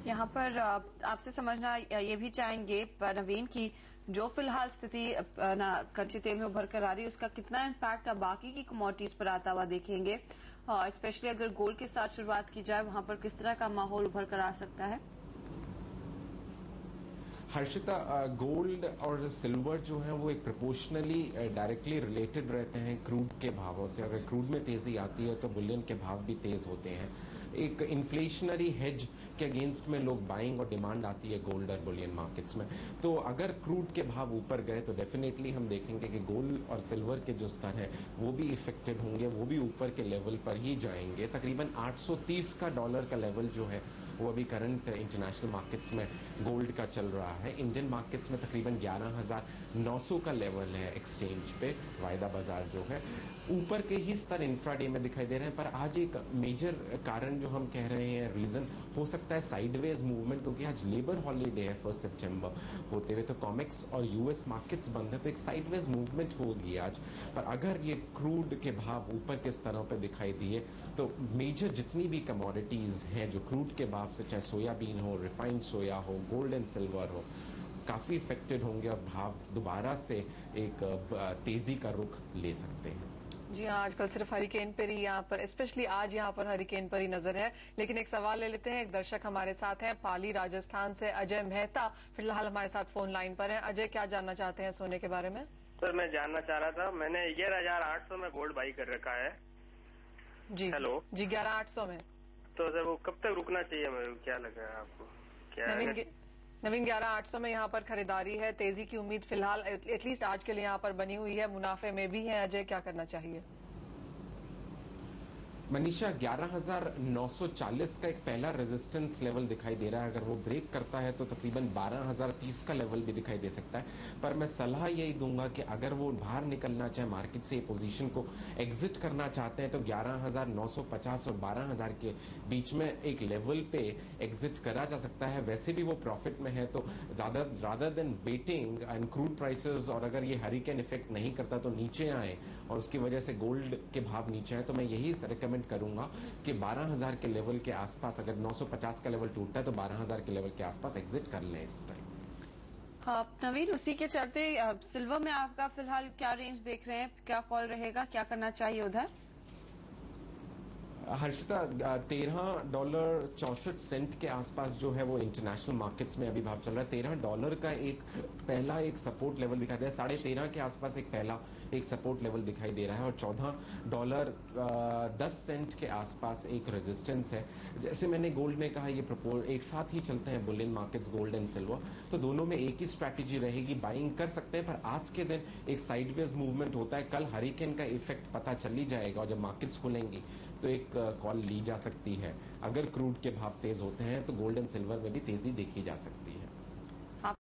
यहाँ पर आपसे समझना ये भी चाहेंगे नवीन की जो फिलहाल स्थिति कच्चे तेल में उभर कर आ रही है उसका कितना इम्पैक्ट अब बाकी की कमोडिटीज पर आता हुआ देखेंगे, स्पेशली अगर गोल्ड के साथ शुरुआत की जाए वहां पर किस तरह का माहौल उभर कर आ सकता है? हर्षिता, गोल्ड और सिल्वर जो है वो एक प्रोपोर्शनली डायरेक्टली रिलेटेड रहते हैं क्रूड के भावों से। अगर क्रूड में तेजी आती है तो बुलियन के भाव भी तेज होते हैं। एक इन्फ्लेशनरी हेज के अगेंस्ट में लोग बाइंग और डिमांड आती है गोल्ड और बुलियन मार्केट्स में। तो अगर क्रूड के भाव ऊपर गए तो डेफिनेटली हम देखेंगे कि गोल्ड और सिल्वर के जो स्तर है वो भी इफेक्टेड होंगे, वो भी ऊपर के लेवल पर ही जाएंगे। तकरीबन 830 का डॉलर का लेवल जो है वो अभी करंट इंटरनेशनल मार्केट्स में गोल्ड का चल रहा है। इंडियन मार्केट्स में तकरीबन 11,900 का लेवल है एक्सचेंज पे, वायदा बाजार जो है। ऊपर के ही स्तर इंट्राडे में दिखाई दे रहे हैं, पर आज एक मेजर कारण जो हम कह रहे हैं रीजन हो सकता है साइडवेज मूवमेंट, क्योंकि आज लेबर हॉलीडे है 1 सितंबर होते हुए, तो कॉमेक्स और यूएस मार्केट्स बंद है, तो एक साइडवेज मूवमेंट होगी आज। पर अगर ये क्रूड के भाव ऊपर के स्तरों पर दिखाई दिए तो मेजर जितनी भी कमोडिटीज हैं जो क्रूड के भाव से, चाहे सोयाबीन हो, रिफाइंड सोया हो, गोल्ड एंड सिल्वर हो, काफी इफेक्टेड होंगे और भाव दोबारा से एक तेजी का रुख ले सकते हैं। जी हाँ, आजकल सिर्फ हरिकेन पर ही यहाँ पर, स्पेशली आज यहाँ पर हरिकेन पर ही नजर है। लेकिन एक सवाल ले लेते हैं, एक दर्शक हमारे साथ हैं पाली राजस्थान से, अजय मेहता फिलहाल हमारे साथ फोन लाइन पर हैं। अजय, क्या जानना चाहते हैं सोने के बारे में? सर, मैं जानना चाह रहा था, मैंने 11,800 में गोल्ड बाई कर रखा है। जी हेलो जी, 11,800 में। तो सर वो कब तक रुकना चाहिए मेरे को, क्या लग रहा है आपको? नवीन 11,800 में यहाँ पर खरीदारी है, तेजी की उम्मीद फिलहाल एटलीस्ट आज के लिए यहाँ पर बनी हुई है, मुनाफे में भी है। अजय, क्या करना चाहिए? मनीषा, 11,940 का एक पहला रेजिस्टेंस लेवल दिखाई दे रहा है। अगर वो ब्रेक करता है तो तकरीबन 12,030 का लेवल भी दिखाई दे सकता है। पर मैं सलाह यही दूंगा कि अगर वो बाहर निकलना चाहे मार्केट से, पोजीशन को एग्जिट करना चाहते हैं, तो 11,950 और 12,000 के बीच में एक लेवल पे एग्जिट करा जा सकता है। वैसे भी वो प्रॉफिट में है, तो ज्यादा rather than waiting and crude prices, और अगर ये हरिकेन इफेक्ट नहीं करता तो नीचे आए और उसकी वजह से गोल्ड के भाव नीचे आए, तो मैं यही रिकमेंड करूंगा कि 12,000 के लेवल के आसपास, अगर 950 का लेवल टूटता है तो 12,000 के लेवल के आसपास एग्जिट कर लें इस टाइम। नवीन, उसी के चलते सिल्वर में आपका फिलहाल क्या रेंज देख रहे हैं, क्या कॉल रहेगा, क्या करना चाहिए उधर? हर्षिता, $13.64 के आसपास जो है वो इंटरनेशनल मार्केट्स में अभी भाव चल रहा है। $13 का एक पहला एक सपोर्ट लेवल दिखाई दे रहा है, 13.5 के आसपास एक पहला एक सपोर्ट लेवल दिखाई दे रहा है, और $14.10 के आसपास एक रेजिस्टेंस है। जैसे मैंने गोल्ड में कहा, ये एक साथ ही चलते हैं Boolean markets, gold and silver, तो दोनों में एक ही स्ट्रैटेजी रहेगी, बाइंग कर सकते हैं। पर आज के दिन एक साइडवेज मूवमेंट होता है, कल हरिकेन का इफेक्ट पता चल ही जाएगा और जब मार्केट्स खुलेंगी तो एक कॉल ली जा सकती है। अगर क्रूड के भाव तेज होते हैं तो गोल्ड एंड सिल्वर में भी तेजी देखी जा सकती है।